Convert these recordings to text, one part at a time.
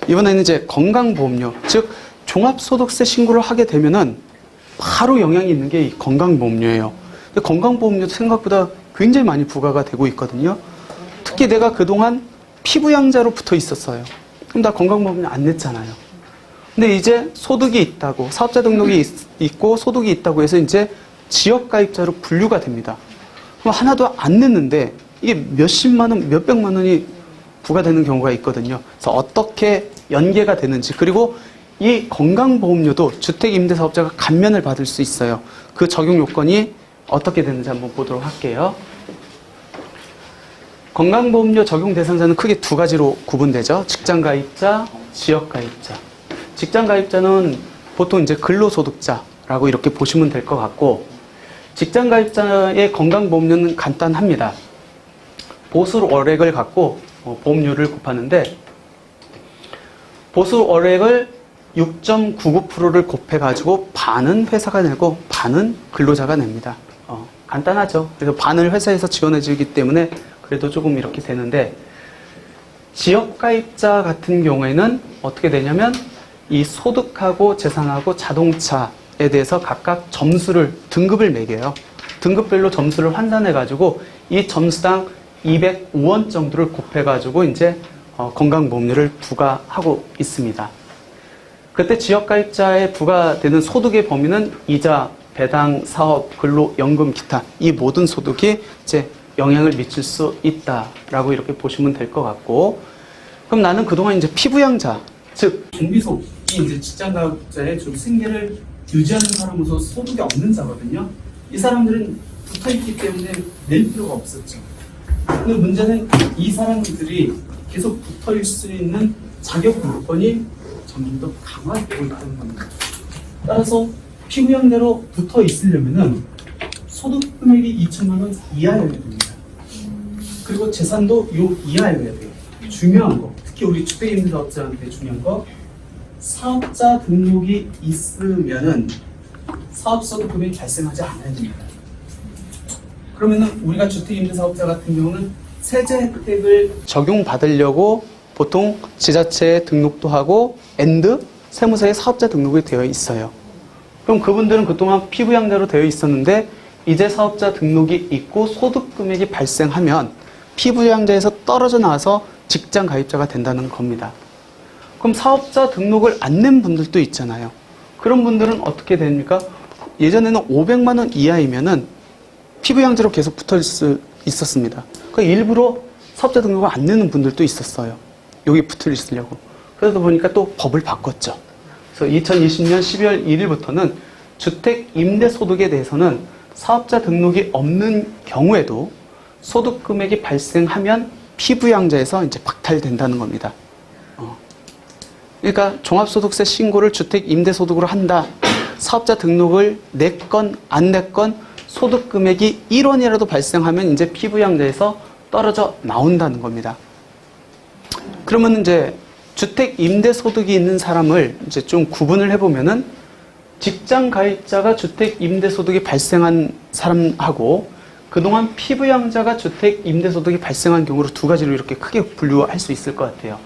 이번에는 이제 건강보험료, 즉 종합소득세 신고를 하게 되면은 바로 영향이 있는 게 이 건강보험료예요. 근데 건강보험료도 생각보다 굉장히 많이 부과가 되고 있거든요. 특히 내가 그동안 피부양자로 붙어 있었어요. 그럼 나 건강보험료 안 냈잖아요. 근데 이제 소득이 있다고, 사업자 등록이 있고 소득이 있다고 해서 이제 지역가입자로 분류가 됩니다. 그럼 하나도 안 냈는데 이게 몇십만 원, 몇백만 원이 부과되는 경우가 있거든요. 그래서 어떻게 연계가 되는지, 그리고 이 건강보험료도 주택임대사업자가 감면을 받을 수 있어요. 그 적용 요건이 어떻게 되는지 한번 보도록 할게요. 건강보험료 적용 대상자는 크게 두 가지로 구분되죠. 직장가입자, 지역가입자. 직장가입자는 보통 이제 근로소득자라고 이렇게 보시면 될 것 같고, 직장가입자의 건강보험료는 간단합니다. 보수월액을 갖고 보험료를 곱하는데, 보수월액을 6.99%를 곱해가지고 반은 회사가 내고 반은 근로자가 냅니다. 간단하죠. 그래서 반을 회사에서 지원해주기 때문에 그래도 조금 이렇게 되는데, 지역가입자 같은 경우에는 어떻게 되냐면 이 소득하고 재산하고 자동차에 대해서 각각 점수를, 등급을 매겨요. 등급별로 점수를 환산해가지고 이 점수당 205원 정도를 곱해가지고 이제 건강보험료를 부과하고 있습니다. 그때 지역가입자에 부과되는 소득의 범위는 이자, 배당, 사업, 근로, 연금, 기타, 이 모든 소득이 이제 영향을 미칠 수 있다라고 이렇게 보시면 될 것 같고, 그럼 나는 그동안 이제 피부양자, 즉 정비소, 이제 직장가입자의 좀 생계를 유지하는 사람으로서 소득이 없는 자거든요. 이 사람들은 붙어있기 때문에 낼 필요가 없었죠. 근데 문제는 이 사람들이 계속 붙어있을 수 있는 자격 요건이 점점 더 강화되고 있다는 겁니다. 따라서 피부양자로 붙어 있으려면은 소득 금액이 2천만 원 이하여야 됩니다. 그리고 재산도 요 이하여야 돼요. 중요한 거, 특히 우리 주택임대사업자한테 중요한 거, 사업자 등록이 있으면은 사업소득 금액이 발생하지 않아야 됩니다. 그러면은 우리가 주택임대사업자 같은 경우는 세제 혜택을 적용받으려고 보통 지자체에 등록도 하고 세무서에 사업자 등록이 되어 있어요. 그럼 그분들은 그동안 피부양자로 되어 있었는데 이제 사업자 등록이 있고 소득 금액이 발생하면 피부양자에서 떨어져 나와서 직장 가입자가 된다는 겁니다. 그럼 사업자 등록을 안 낸 분들도 있잖아요. 그런 분들은 어떻게 됩니까? 예전에는 500만 원 이하이면은 피부양자로 계속 붙어 있었습니다. 그러니까 일부러 사업자 등록을 안 내는 분들도 있었어요. 여기 붙어 있으려고. 그러다 보니까 또 법을 바꿨죠. 그래서 2020년 12월 1일부터는 주택 임대소득에 대해서는 사업자 등록이 없는 경우에도 소득 금액이 발생하면 피부양자에서 이제 박탈된다는 겁니다. 그러니까 종합소득세 신고를 주택 임대소득으로 한다. 사업자 등록을 냈건 안 냈건 소득 금액이 1원이라도 발생하면 이제 피부양자에서 떨어져 나온다는 겁니다. 그러면 이제 주택 임대소득이 있는 사람을 이제 좀 구분을 해보면은 직장 가입자가 주택 임대소득이 발생한 사람하고 그동안 피부양자가 주택 임대소득이 발생한 경우로 두 가지로 이렇게 크게 분류할 수 있을 것 같아요.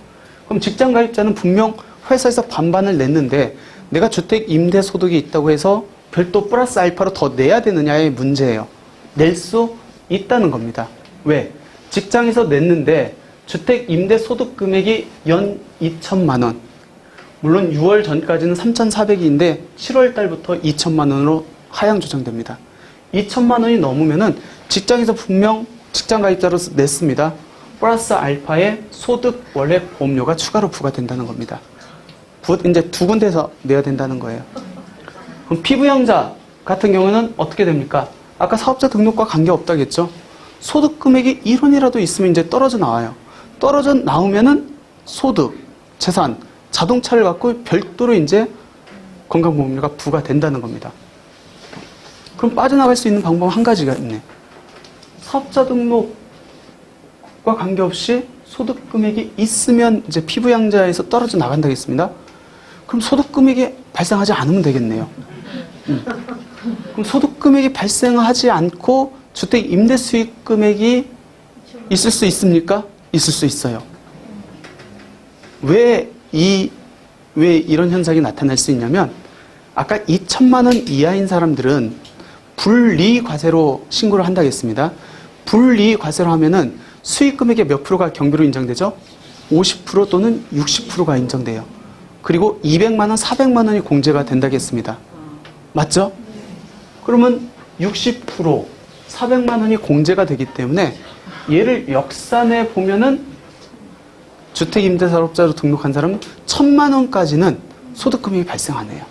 그럼 직장 가입자는 분명 회사에서 반반을 냈는데 내가 주택 임대소득이 있다고 해서 별도 플러스 알파로 더 내야 되느냐의 문제예요. 낼 수 있다는 겁니다. 왜? 직장에서 냈는데 주택 임대 소득 금액이 연 2천만 원. 물론 6월 전까지는 3,400인데 7월 달부터 2천만 원으로 하향 조정됩니다. 2천만 원이 넘으면은 직장에서 분명 직장 가입자로 냈습니다. 플러스 알파의 소득 월액 보험료가 추가로 부과된다는 겁니다. 이제 두 군데에서 내야 된다는 거예요. 그럼 피부양자 같은 경우는 어떻게 됩니까? 아까 사업자 등록과 관계없다겠죠? 소득 금액이 1원이라도 있으면 이제 떨어져 나와요. 떨어져 나오면은 소득, 재산, 자동차를 갖고 별도로 이제 건강보험료가 부과된다는 겁니다. 그럼 빠져나갈 수 있는 방법 한 가지가 있네. 사업자 등록과 관계없이 소득 금액이 있으면 이제 피부양자에서 떨어져 나간다겠습니다. 그럼 소득 금액이 발생하지 않으면 되겠네요. 그럼 소득 금액이 발생하지 않고 주택 임대 수익 금액이 있을 수 있습니까? 있을 수 있어요. 왜 왜 이런 현상이 나타날 수 있냐면 아까 2천만 원 이하인 사람들은 불이익과세로 신고를 한다고 했습니다. 불이익과세로 하면은 수익 금액의 몇 프로가 경비로 인정되죠? 50% 또는 60%가 인정돼요. 그리고 200만 원, 400만 원이 공제가 된다고 했습니다. 맞죠? 그러면 60%, 400만 원이 공제가 되기 때문에 얘를 역산해 보면은 주택임대사업자로 등록한 사람은 1,000만 원까지는 소득금액이 발생 안 해요.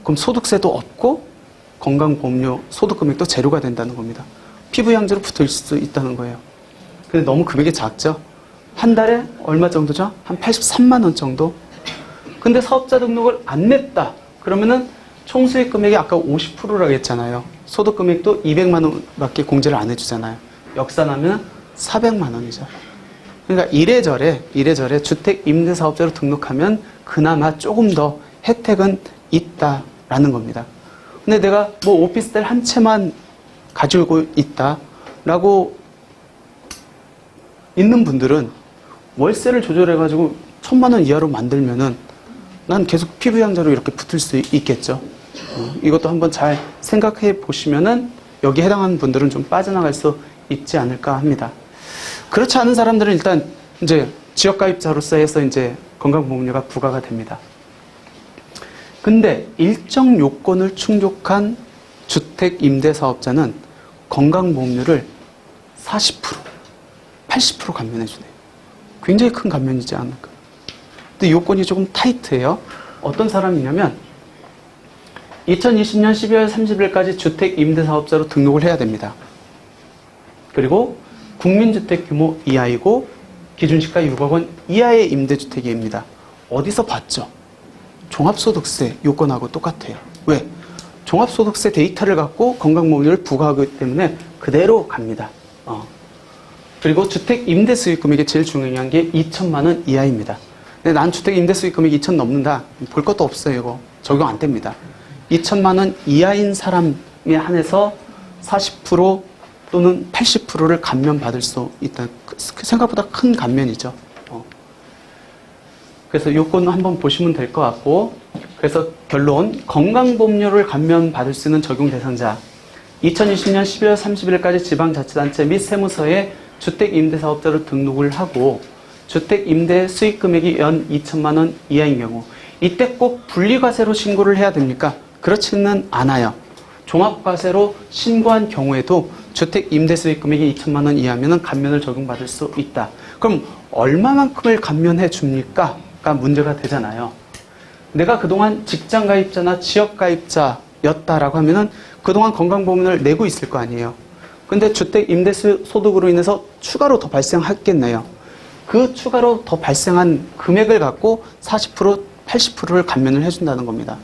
그럼 소득세도 없고 건강보험료 소득금액도 제로가 된다는 겁니다. 피부양자로 붙을 수 있다는 거예요. 근데 너무 금액이 작죠? 한 달에 얼마 정도죠? 한 83만 원 정도? 근데 사업자 등록을 안 냈다. 그러면은 총수익 금액이 아까 50%라고 했잖아요. 소득 금액도 200만 원밖에 공제를 안 해주잖아요. 역산하면 400만 원이죠. 그러니까 이래저래 주택 임대사업자로 등록하면 그나마 조금 더 혜택은 있다라는 겁니다. 근데 내가 뭐 오피스텔 한 채만 가지고 있다라고 있는 분들은 월세를 조절해가지고 1,000만 원 이하로 만들면은 난 계속 피부양자로 이렇게 붙을 수 있겠죠. 이것도 한번 잘 생각해 보시면은 여기 해당하는 분들은 좀 빠져나갈 수 있지 않을까 합니다. 그렇지 않은 사람들은 일단 이제 지역가입자로서 해서 이제 건강보험료가 부과가 됩니다. 근데 일정 요건을 충족한 주택 임대사업자는 건강보험료를 40%, 80% 감면해 주네요. 굉장히 큰 감면이지 않을까. 근데 요건이 조금 타이트해요. 어떤 사람이냐면 2020년 12월 30일까지 주택 임대사업자로 등록을 해야 됩니다. 그리고 국민주택 규모 이하이고 기준시가 6억 원 이하의 임대주택입니다. 어디서 봤죠? 종합소득세 요건하고 똑같아요. 왜? 종합소득세 데이터를 갖고 건강보험료를 부과하기 때문에 그대로 갑니다. 그리고 주택 임대수익금액이 제일 중요한 게 2천만 원 이하입니다. 근데 난 주택 임대수익금액이 2천 넘는다. 볼 것도 없어요. 이거 적용 안 됩니다. 2천만 원 이하인 사람에 한해서 40% 또는 80%를 감면받을 수 있다. 생각보다 큰 감면이죠. 그래서 요건 한번 보시면 될 것 같고, 그래서 결론, 건강보험료를 감면받을 수 있는 적용 대상자 2020년 12월 30일까지 지방자치단체 및 세무서에 주택임대사업자로 등록을 하고 주택임대 수익금액이 연 2천만 원 이하인 경우 이때 꼭 분리과세로 신고를 해야 됩니까? 그렇지는 않아요. 종합과세로 신고한 경우에도 주택임대수익금액이 2천만 원 이하면 감면을 적용받을 수 있다. 그럼 얼마만큼을 감면해 줍니까? 가 문제가 되잖아요. 내가 그동안 직장가입자나 지역가입자였다라고 하면은 그동안 건강보험료를 내고 있을 거 아니에요. 근데 주택임대소득으로 인해서 추가로 더 발생했겠네요. 그 추가로 더 발생한 금액을 갖고 40%, 80%를 감면을 해준다는 겁니다.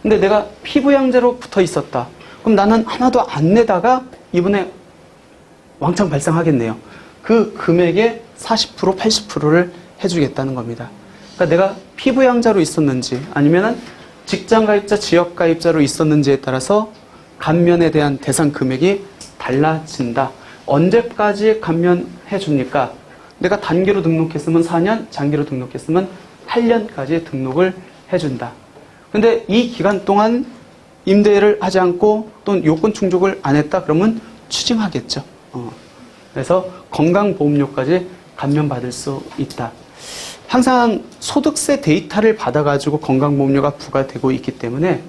근데 내가 피부양자로 붙어 있었다. 그럼 나는 하나도 안 내다가 이번에 왕창 발생하겠네요. 그 금액의 40%, 80%를 해주겠다는 겁니다. 그러니까 내가 피부양자로 있었는지 아니면은 직장가입자, 지역가입자로 있었는지에 따라서 감면에 대한 대상 금액이 달라진다. 언제까지 감면해 줍니까? 내가 단기로 등록했으면 4년, 장기로 등록했으면 8년까지 등록을 해준다. 근데 이 기간 동안 임대를 하지 않고 또는 요건 충족을 안 했다 그러면 추징하겠죠. 그래서 건강보험료까지 감면받을 수 있다. 항상 소득세 데이터를 받아가지고 건강보험료가 부과되고 있기 때문에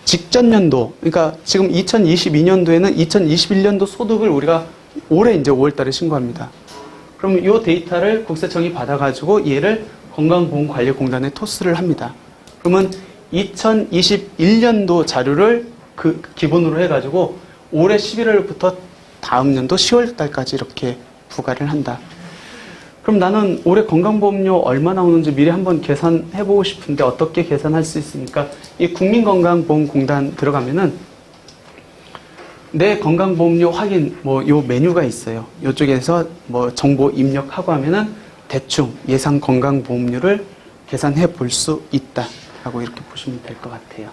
직전 연도, 그러니까 지금 2022년도에는 2021년도 소득을 우리가 올해 이제 5월 달에 신고합니다. 그럼 이 데이터를 국세청이 받아가지고 얘를 건강보험관리공단에 토스를 합니다. 그러면 2021년도 자료를 그 기본으로 해가지고 올해 11월부터 다음 년도 10월 달까지 이렇게 부과를 한다. 그럼 나는 올해 건강보험료 얼마 나오는지 미리 한번 계산해보고 싶은데 어떻게 계산할 수 있습니까? 이 국민건강보험공단 들어가면은 내 건강보험료 확인 요 메뉴가 있어요. 이쪽에서 정보 입력하고 하면은 대충 예상 건강보험료를 계산해 볼 수 있다라고 이렇게 보시면 될 것 같아요.